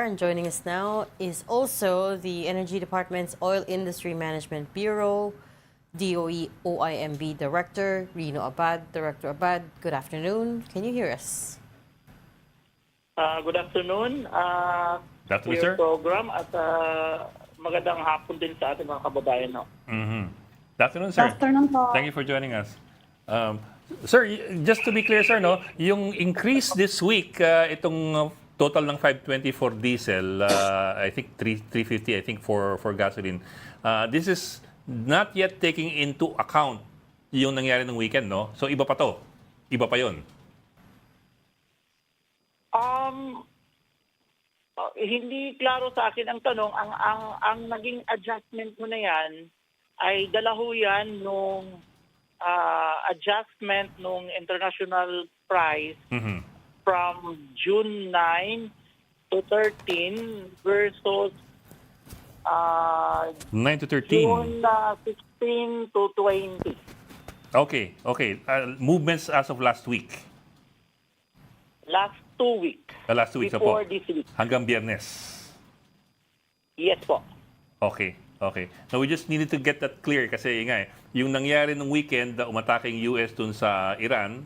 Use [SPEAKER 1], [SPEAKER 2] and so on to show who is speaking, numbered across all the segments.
[SPEAKER 1] And joining us now is also the Energy Department's Oil Industry Management Bureau, DOE OIMB Director, Rino Abad. Director Abad, good afternoon. Can you hear us?
[SPEAKER 2] Good afternoon.
[SPEAKER 3] Good afternoon,
[SPEAKER 2] Your
[SPEAKER 3] sir.
[SPEAKER 2] program at magandang hapon din sa ating mga kababayan. No?
[SPEAKER 3] Good afternoon, sir.
[SPEAKER 4] Good afternoon po.
[SPEAKER 3] Thank you for joining us. Sir, just to be clear, sir, no, yung increase this week, itong total ng 520 for diesel, I think 350, I think for gasoline. This is not yet taking into account yung nangyari ng weekend, no? So iba pa to. Iba pa 'yon.
[SPEAKER 2] Hindi klaro sa akin ang tanong. Ang naging adjustment mo na yan ay dala ho yan nung adjustment nung international price from June 9 to 13 versus
[SPEAKER 3] 9 to 13.
[SPEAKER 2] June 16 to 20.
[SPEAKER 3] Okay. Movements as of last week.
[SPEAKER 2] Last 2 weeks.
[SPEAKER 3] Last 2 weeks na po.
[SPEAKER 2] Before this week.
[SPEAKER 3] Hanggang Biyernes.
[SPEAKER 2] Yes po.
[SPEAKER 3] Okay. Now, we just needed to get that clear kasi nga yung nangyari nung weekend, umatake yung US dun sa Iran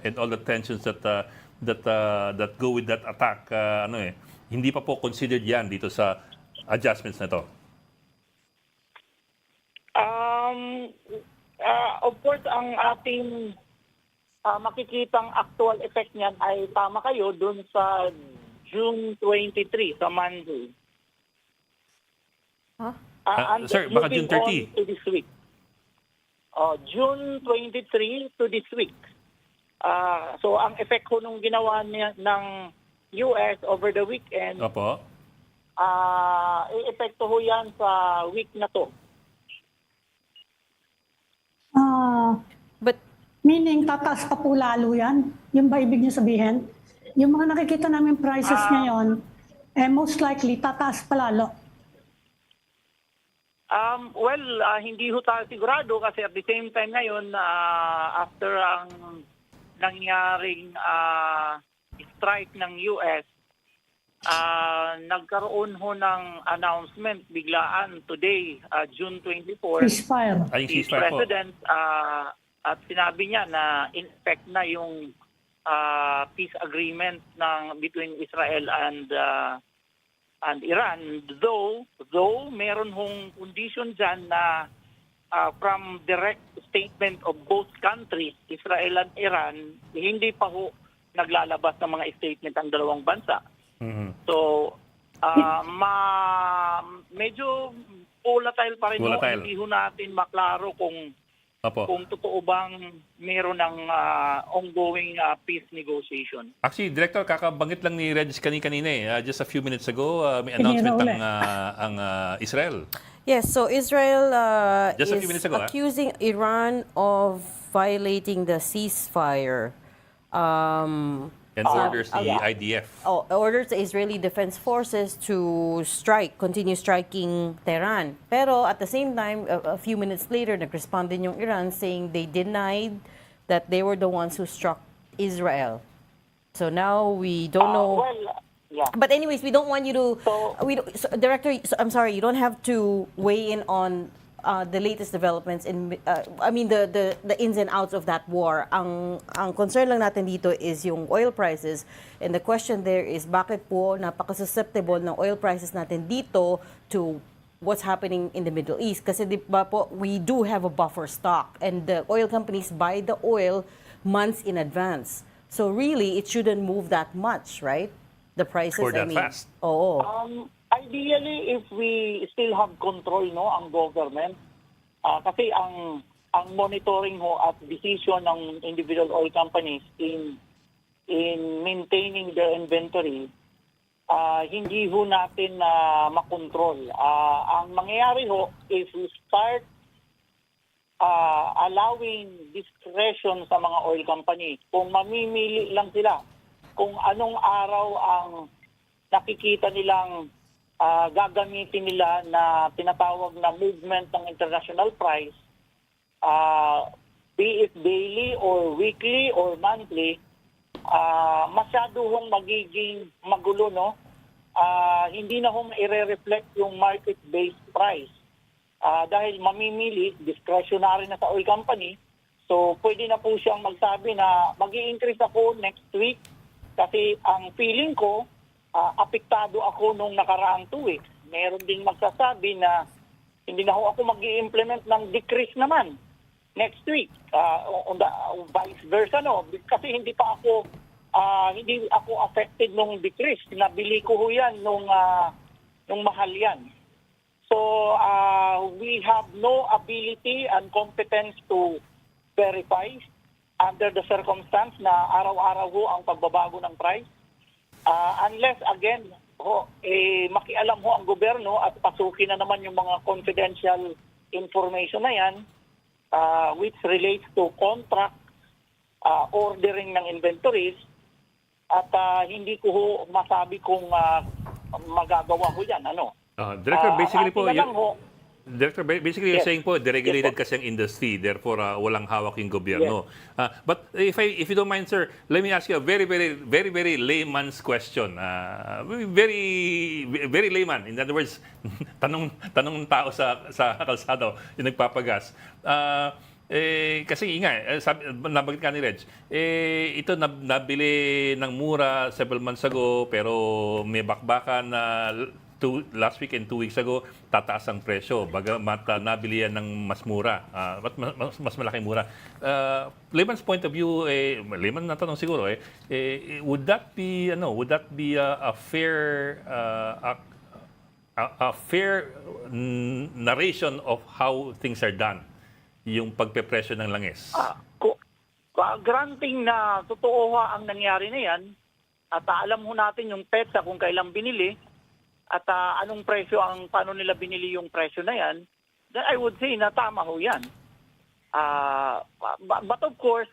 [SPEAKER 3] and all the tensions that go with that attack, hindi pa po considered yan dito sa adjustments na to.
[SPEAKER 2] Of course, ang ating makikitang actual effect niyan ay tama kayo dun sa June 23 sa Monday.
[SPEAKER 1] Huh?
[SPEAKER 3] Sir, baka June 30.
[SPEAKER 2] To this week. June 23 to this week. So, ang effect ko nung ginawa ng US over the weekend,
[SPEAKER 3] Opo.
[SPEAKER 2] i-epekto ho yan sa week na to.
[SPEAKER 1] But
[SPEAKER 4] Meaning, tataas pa po lalo yan? Yung ba ibig niyo sabihin? Yung mga nakikita namin prices ngayon, most likely, tataas pa lalo.
[SPEAKER 2] Hindi ho tayo sigurado kasi at the same time ngayon, after ang nangyaring strike ng US, nagkaroon ho ng announcement biglaan today, June 24.
[SPEAKER 4] Ceasefire.
[SPEAKER 3] Ay, yung
[SPEAKER 2] Si
[SPEAKER 3] ceasefire po.
[SPEAKER 2] President at sinabi niya na in effect na yung peace agreement between Israel and Iran, though meron hong condition dyan na from direct statement of both countries, Israel and Iran, hindi pa ho naglalabas ng mga statement ang dalawang bansa. So, medyo volatile pa rin.
[SPEAKER 3] Volatile.
[SPEAKER 2] Hindi ho natin maklaro kung
[SPEAKER 3] Opo.
[SPEAKER 2] totoo bang meron ng ongoing peace negotiation.
[SPEAKER 3] Actually, Director, kakabanggit lang ni Reg kanina just a few minutes ago, may announcement ang Israel.
[SPEAKER 1] yes, so Israel
[SPEAKER 3] Just a
[SPEAKER 1] is
[SPEAKER 3] few minutes ago,
[SPEAKER 1] accusing Iran of violating the ceasefire.
[SPEAKER 3] And orders the IDF.
[SPEAKER 1] Orders the Israeli Defense Forces to continue striking Tehran. Pero at the same time, a few minutes later, nag-respond din yung Iran saying they denied that they were the ones who struck Israel. So now we don't know.
[SPEAKER 2] Yeah.
[SPEAKER 1] But anyways, we don't want you to.
[SPEAKER 2] So-
[SPEAKER 1] Director, I'm sorry, you don't have to weigh in on the latest developments the ins and outs of that war. Ang concern lang natin dito is yung oil prices, and the question there is bakit po napaka-susceptible ng oil prices natin dito to what's happening in the Middle East. Kasi di ba po, we do have a buffer stock and the oil companies buy the oil months in advance. So really, it shouldn't move that much, right? The prices,
[SPEAKER 3] Or that fast.
[SPEAKER 1] Oo.
[SPEAKER 2] Ideally, if we still have control, ang government, kasi ang monitoring ho at decision ng individual oil companies in maintaining their inventory, hindi ho natin makontrol. Ang mangyayari ho, if we start allowing discretion sa mga oil companies, kung mamimili lang sila kung anong araw ang nakikita nilang gagamitin nila na tinatawag na movement ng international price, be it daily or weekly or monthly, masyado hong magiging magulo, no? Hindi na hong i-reflect yung market-based price. Dahil mamimili, discretionary na sa oil company, so pwede na po siyang magsabi na mag-i-increase ako next week kasi ang feeling ko, apektado ako nung nakaraang 2 weeks. Meron ding magsasabi na hindi na ako mag-i-implement ng decrease naman next week. Vice versa, no? Kasi hindi ako affected nung decrease. Nabili ko ho yan nung mahal yan. So, we have no ability and competence to verify under the circumstance na araw-araw ho ang pagbabago ng price. Unless, again, makialam ho ang gobyerno at pasukin na naman yung mga confidential information na yan, which relates to contract, ordering ng inventories, at hindi ko ho masabi kung magagawa ko yan. Ano?
[SPEAKER 3] Director, basically po,
[SPEAKER 2] atin na lang ho,
[SPEAKER 3] Director, basically you're
[SPEAKER 2] Yes.
[SPEAKER 3] saying po, deregulated
[SPEAKER 2] Yes po.
[SPEAKER 3] kasi ang industry, therefore walang hawak yung gobyerno. But if you don't mind, sir, let me ask you a very layman's question. Very layman. In other words, tanong ng tao sa kalsada yung nagpapagas. Kasi nabanggit ka ni Reg, ito nabili ng mura several months ago, pero may bakbakan na last week and 2 weeks ago, tataas ang presyo. Bagamat nabili yan ng mas mura, mas malaking mura. Layman's point of view, layman na tanong siguro, would that be a fair narration of how things are done? Yung pagpepresyo ng langis.
[SPEAKER 2] Granting na totoo ang nangyari na yan, at alam ho natin yung petsa kung kailan binili, at anong presyo paano nila binili yung presyo na yan, then I would say na tama ho yan. But of course,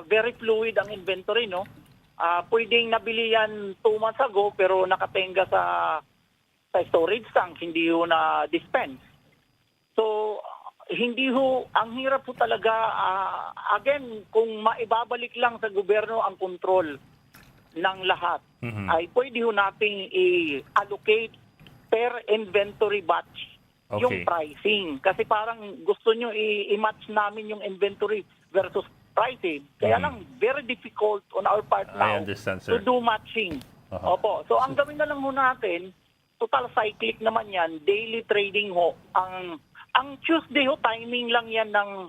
[SPEAKER 2] very fluid ang inventory, no? Pwedeng nabili yan 2 months ago pero nakatenga sa storage tank, hindi ho na dispense. So, hindi ho, ang hirap ho talaga, again, kung maibabalik lang sa gobyerno ang control ng lahat, ay pwede ho nating i-allocate per inventory batch yung pricing. Kasi parang gusto nyo i-match namin yung inventory versus pricing. Kaya lang, very difficult on our part now
[SPEAKER 3] I understand, sir.
[SPEAKER 2] to do matching. Opo. So, ang gawin na lang ho natin, total cyclic naman yan, daily trading ho. Ang Tuesday ho, timing lang yan ng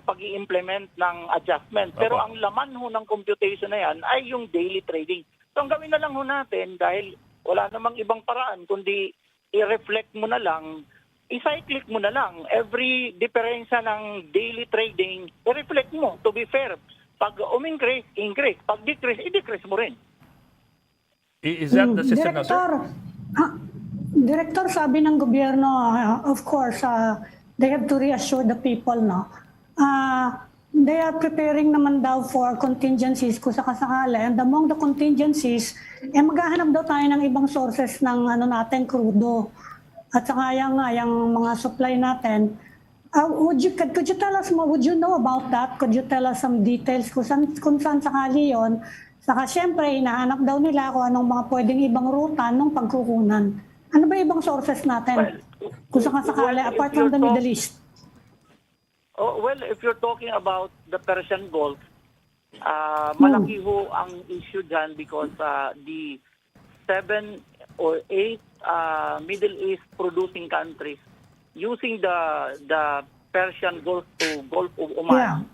[SPEAKER 2] pag-i-implement ng adjustment. Pero ang laman ho ng computation na yan ay yung daily trading. So, ang gawin na lang ho natin, dahil wala namang ibang paraan, kundi i-reflect mo na lang, i-cyclic mo na lang. Every diferensya ng daily trading, i-reflect mo, to be fair. Pag increase. Pag decrease, i-decrease mo rin.
[SPEAKER 3] Is that the system now, sir?
[SPEAKER 4] Director, sabi ng gobyerno, of course, they have to reassure the people, no? They are preparing naman daw for contingencies kung sakasakali. And among the contingencies, maghahanap daw tayo ng ibang sources ng natin, crudo. At saka yung mga supply natin. Could you tell us more? Would you know about that? Could you tell us some details kung saan sakali yon? Saka syempre, hinahanap daw nila kung anong mga pwedeng ibang ruta ng pagkukunan. Ano ba ibang sources natin? Kung sakasakali, apart from the Middle East.
[SPEAKER 2] Well, if you're talking about the Persian Gulf, malaki ho ang issue dyan because the 7 or 8 Middle East producing countries using the Persian Gulf to Gulf of Oman,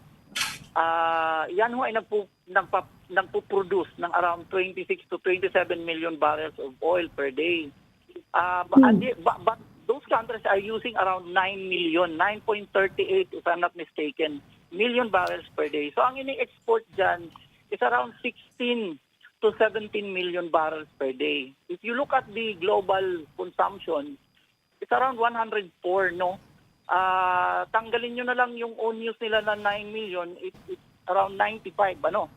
[SPEAKER 2] yan ho ay nagpo-produce ng around 26 to 27 million barrels of oil per day. But those countries are using around 9.38 if I'm not mistaken, million barrels per day. So ang ini-export dyan is around 16 to 17 million barrels per day. If you look at the global consumption, it's around 104, no? Tanggalin nyo na lang yung own use nila na 9 million, it's around 95, ano?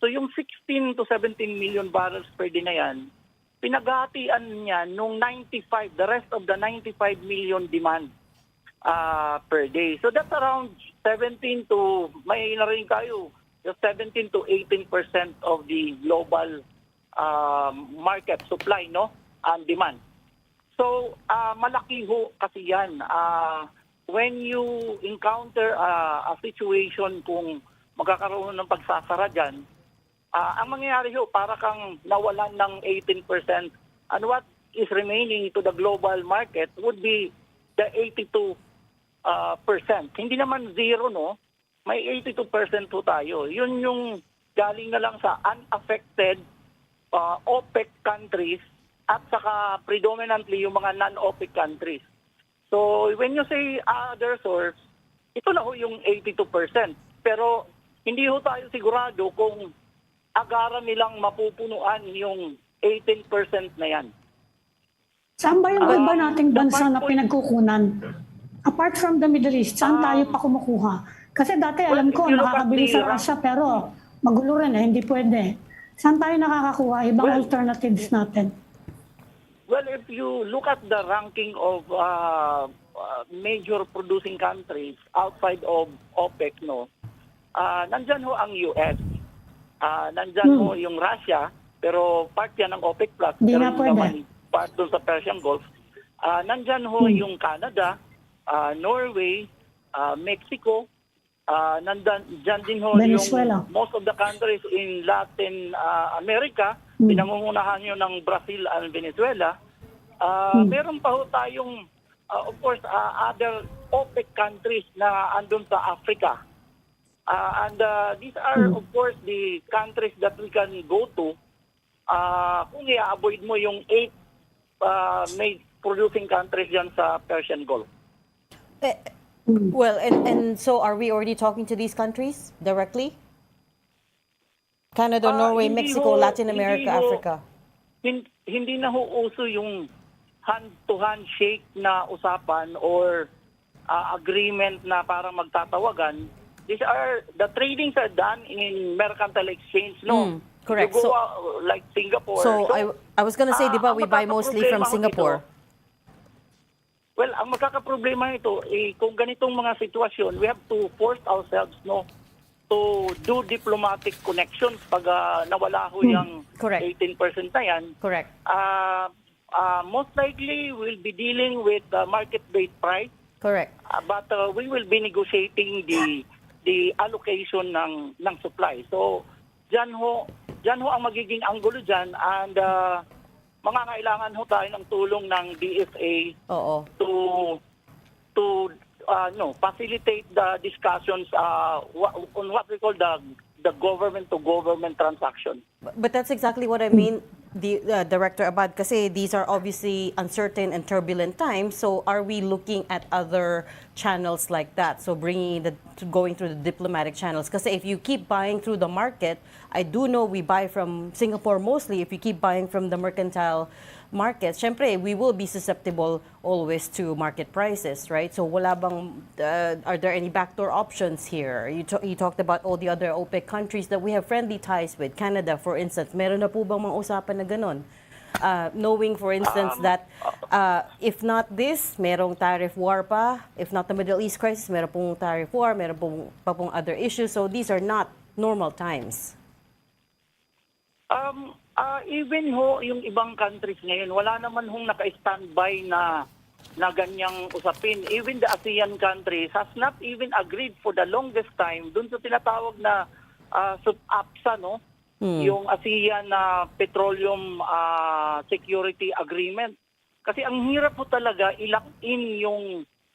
[SPEAKER 2] So yung 16 to 17 million barrels per day na yan, pinaghatian niya nung 95, the rest of the 95 million demand per day. So that's around 17 to, may na rin kayo, the 17 to 18% of the global market supply, no, and demand. So, malaki ho kasi yan. When you encounter a situation kung magkakaroon ng pagsasara dyan, ang mangyayari ho, para kang nawalan ng 18%. And what is remaining to the global market would be the 82%. Hindi naman zero, no? May 82% ho tayo. Yun yung galing na lang sa unaffected OPEC countries at saka predominantly yung mga non-OPEC countries. So when you say other source, ito na ho yung 82%. Pero hindi ho tayo sigurado kung agaran nilang mapupunuan yung 18% na yan.
[SPEAKER 4] Saan ba yung iba nating
[SPEAKER 2] the
[SPEAKER 4] bansa
[SPEAKER 2] part
[SPEAKER 4] na
[SPEAKER 2] po-
[SPEAKER 4] pinagkukunan? Apart from the Middle East, saan tayo pa kumukuha? Kasi dati alam ko,
[SPEAKER 2] if you look at
[SPEAKER 4] nakakabili sa
[SPEAKER 2] the-
[SPEAKER 4] Russia, pero magulo rin hindi pwede. Saan tayo nakakakuha? Ibang
[SPEAKER 2] Well,
[SPEAKER 4] alternatives natin.
[SPEAKER 2] Well, if you look at the ranking of major producing countries outside of OPEC, no, nandyan ho ang US. Nandyan ho yung Russia, pero part yan ng OPEC Plus.
[SPEAKER 4] Di
[SPEAKER 2] pero
[SPEAKER 4] nga
[SPEAKER 2] hindi
[SPEAKER 4] pwede.
[SPEAKER 2] naman part doon sa Persian Gulf. Nandyan ho yung Canada, Norway, Mexico, dyan din ho
[SPEAKER 4] Venezuela.
[SPEAKER 2] yung most of the countries in Latin America, pinangungunahan nyo ng Brazil and Venezuela. Meron pa ho tayong, of course, other OPEC countries na andun sa Africa. And these are, of course, the countries that we can go to kung i-avoid mo yung 8 main producing countries dyan sa Persian Gulf.
[SPEAKER 1] Well, and so are we already talking to these countries directly? Canada, Norway,
[SPEAKER 2] Hindi
[SPEAKER 1] Mexico,
[SPEAKER 2] ho-
[SPEAKER 1] Latin
[SPEAKER 2] hindi
[SPEAKER 1] America,
[SPEAKER 2] ho-
[SPEAKER 1] Africa.
[SPEAKER 2] Hindi na ho uso yung hand-to-hand shake na usapan or agreement na parang magtatawagan. The tradings are done in mercantile exchange, no?
[SPEAKER 1] correct.
[SPEAKER 2] You go
[SPEAKER 1] So-
[SPEAKER 2] like Singapore.
[SPEAKER 1] So I was gonna say, di ba,
[SPEAKER 2] ang
[SPEAKER 1] we buy mostly from
[SPEAKER 2] magkakaproblema ho
[SPEAKER 1] Singapore.
[SPEAKER 2] ito, well, ang magkakaproblema ito, kung ganitong mga sitwasyon, we have to force ourselves, no, to do diplomatic connections pag nawala ho yung
[SPEAKER 1] Correct.
[SPEAKER 2] 18% na yan.
[SPEAKER 1] Correct.
[SPEAKER 2] Most likely, we'll be dealing with market-based price,
[SPEAKER 1] Correct.
[SPEAKER 2] but we will be negotiating the allocation ng supply. So, dyan ho ang magiging anggulo dyan, and mangangailangan ho tayo ng tulong ng DFA
[SPEAKER 1] Oo.
[SPEAKER 2] to facilitate the discussions on what we call the government-to-government transaction.
[SPEAKER 1] But that's exactly what I mean, Director Abad, kasi these are obviously uncertain and turbulent times. So are we looking at other channels like that? So going through the diplomatic channels. Kasi if you keep buying through the market, I do know we buy from Singapore mostly. If you keep buying from the mercantile markets, syempre, we will be susceptible always to market prices, right? So wala bang, are there any backdoor options here? You talked about all the other OPEC countries that we have friendly ties with. Canada, for instance, meron na po bang mga usapan na ganon? Knowing, for instance, that if not this, merong tariff war pa. If not the Middle East crisis, meron pong tariff war, meron pong other issues. So these are not normal times.
[SPEAKER 2] Even ho, yung ibang countries ngayon, wala naman hong naka-standby na ganyang usapin. Even the ASEAN countries has not even agreed for the longest time dun sa tinatawag na APSA, no? Yung ASEAN Petroleum Security Agreement. Kasi ang hirap po talaga i-lock in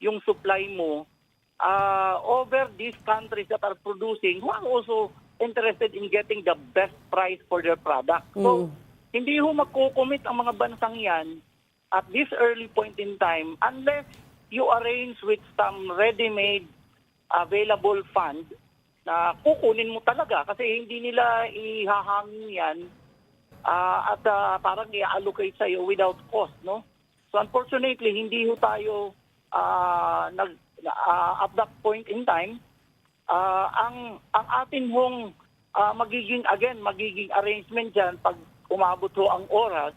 [SPEAKER 2] yung supply mo over these countries that are producing who are also interested in getting the best price for their product. So, hindi ho magkukomit ang mga bansang yan at this early point in time unless you arrange with some ready-made available fund na kukunin mo talaga kasi hindi nila ihahangin yan at parang i-allocate sa'yo without cost, no? So, unfortunately, hindi ho tayo at that point in time. Ang atin hong magiging arrangement dyan pag umabot ho ang oras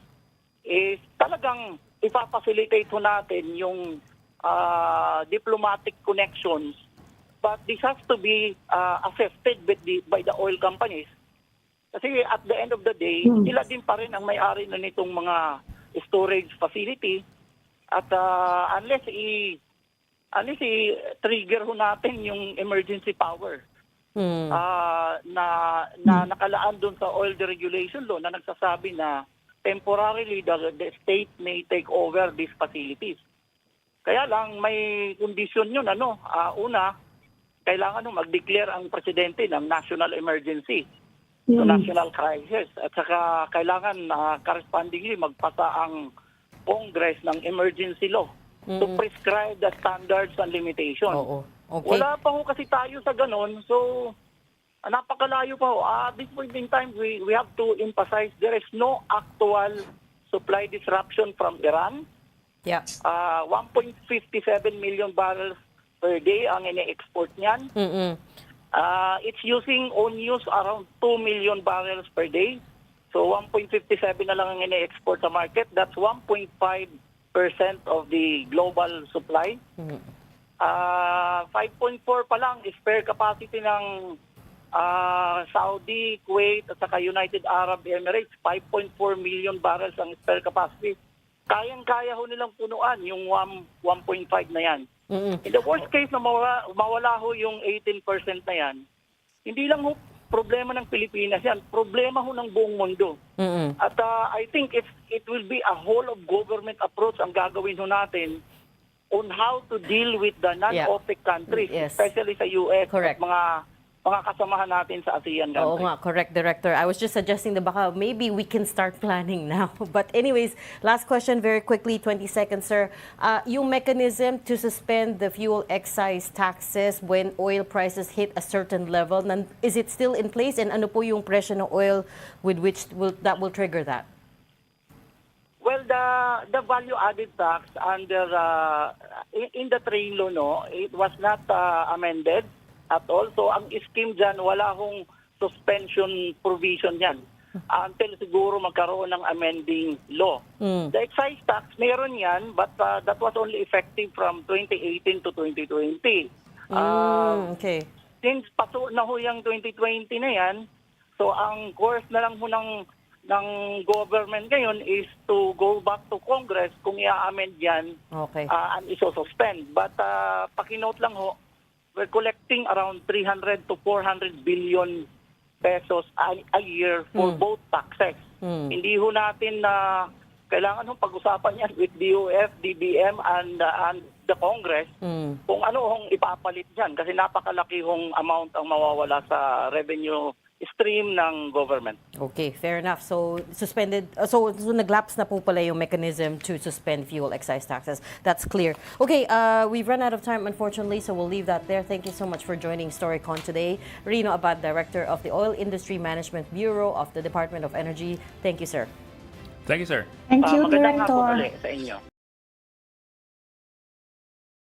[SPEAKER 2] is talagang ipapacilitate ho natin yung diplomatic connections but this has to be accepted by the oil companies. Kasi at the end of the day, sila din pa rin ang may-ari na nitong mga storage facility. At unless i-trigger ho natin yung emergency power na nakalaan doon sa oil deregulation law na nagsasabi na temporarily the state may take over these facilities. Kaya lang may kondisyon yun. Una, kailangan mag-declare ang presidente ng national emergency, national crisis. At saka kailangan correspondingly magpasa ang Congress ng emergency law to prescribe the standards and limitations.
[SPEAKER 1] Oo. Okay.
[SPEAKER 2] Wala pa ho kasi tayo sa ganon. So, napakalayo pa ho. At this point in time, we have to emphasize there is no actual supply disruption from Iran.
[SPEAKER 1] Yeah.
[SPEAKER 2] 1.57 million barrels per day ang ine-export niyan. It's using own use around 2 million barrels per day. So 1.57 na lang ang ine-export sa market. That's 1.5% of the global supply. 5.4 pa lang is spare capacity ng Saudi, Kuwait at saka United Arab Emirates. 5.4 million barrels ang spare capacity. Kayang-kaya ho nilang punuan yung 1.5 na yan. In the worst case na mawala ho yung 18% na yan, hindi lang ho problema ng Pilipinas yan, problema ho ng buong mundo. At I think it will be a whole of government approach ang gagawin ho natin on how to deal with the non-OPEC countries,
[SPEAKER 1] Yes.
[SPEAKER 2] especially sa US
[SPEAKER 1] Correct.
[SPEAKER 2] at mga kasamahan natin sa ASEAN
[SPEAKER 1] Oo
[SPEAKER 2] countries.
[SPEAKER 1] nga, correct, Director. I was just suggesting that baka maybe we can start planning now. But anyways, last question very quickly, 20 seconds, sir. Yung mechanism to suspend the fuel excise taxes when oil prices hit a certain level, is it still in place? And ano po yung presyo ng oil with which that will trigger that?
[SPEAKER 2] Well, the value-added tax under in the train law, no, it was not amended at all. So, ang scheme dyan, wala hong suspension provision yan until siguro magkaroon ng amending law. The excise tax, meron yan, but that was only effective from 2018 to 2020.
[SPEAKER 1] Okay.
[SPEAKER 2] Since paso na ho yung 2020 na yan, so ang course na lang ho ng government ngayon is to go back to Congress kung i-amend yan
[SPEAKER 1] Okay.
[SPEAKER 2] and iso-suspend. But pakinote lang ho, we're collecting around 300 to 400 billion pesos a year for both taxes. Hindi ho natin na kailangan ho pag-usapan yan with DOF, DBM, and the Congress kung ano hong ipapalit dyan kasi napakalaki hong amount ang mawawala sa revenue stream ng government.
[SPEAKER 1] Okay, fair enough. So suspended, so naglapse na po pala yung mechanism to suspend fuel excise taxes. That's clear. Okay, we've run out of time unfortunately, so we'll leave that there. Thank you so much for joining StoryCon today. Rino Abad, Director of the Oil Industry Management Bureau of the Department of Energy. Thank you, sir.
[SPEAKER 3] Thank you, sir.
[SPEAKER 4] Thank you,
[SPEAKER 2] Magandang hapon
[SPEAKER 4] Director.
[SPEAKER 2] ulit sa inyo.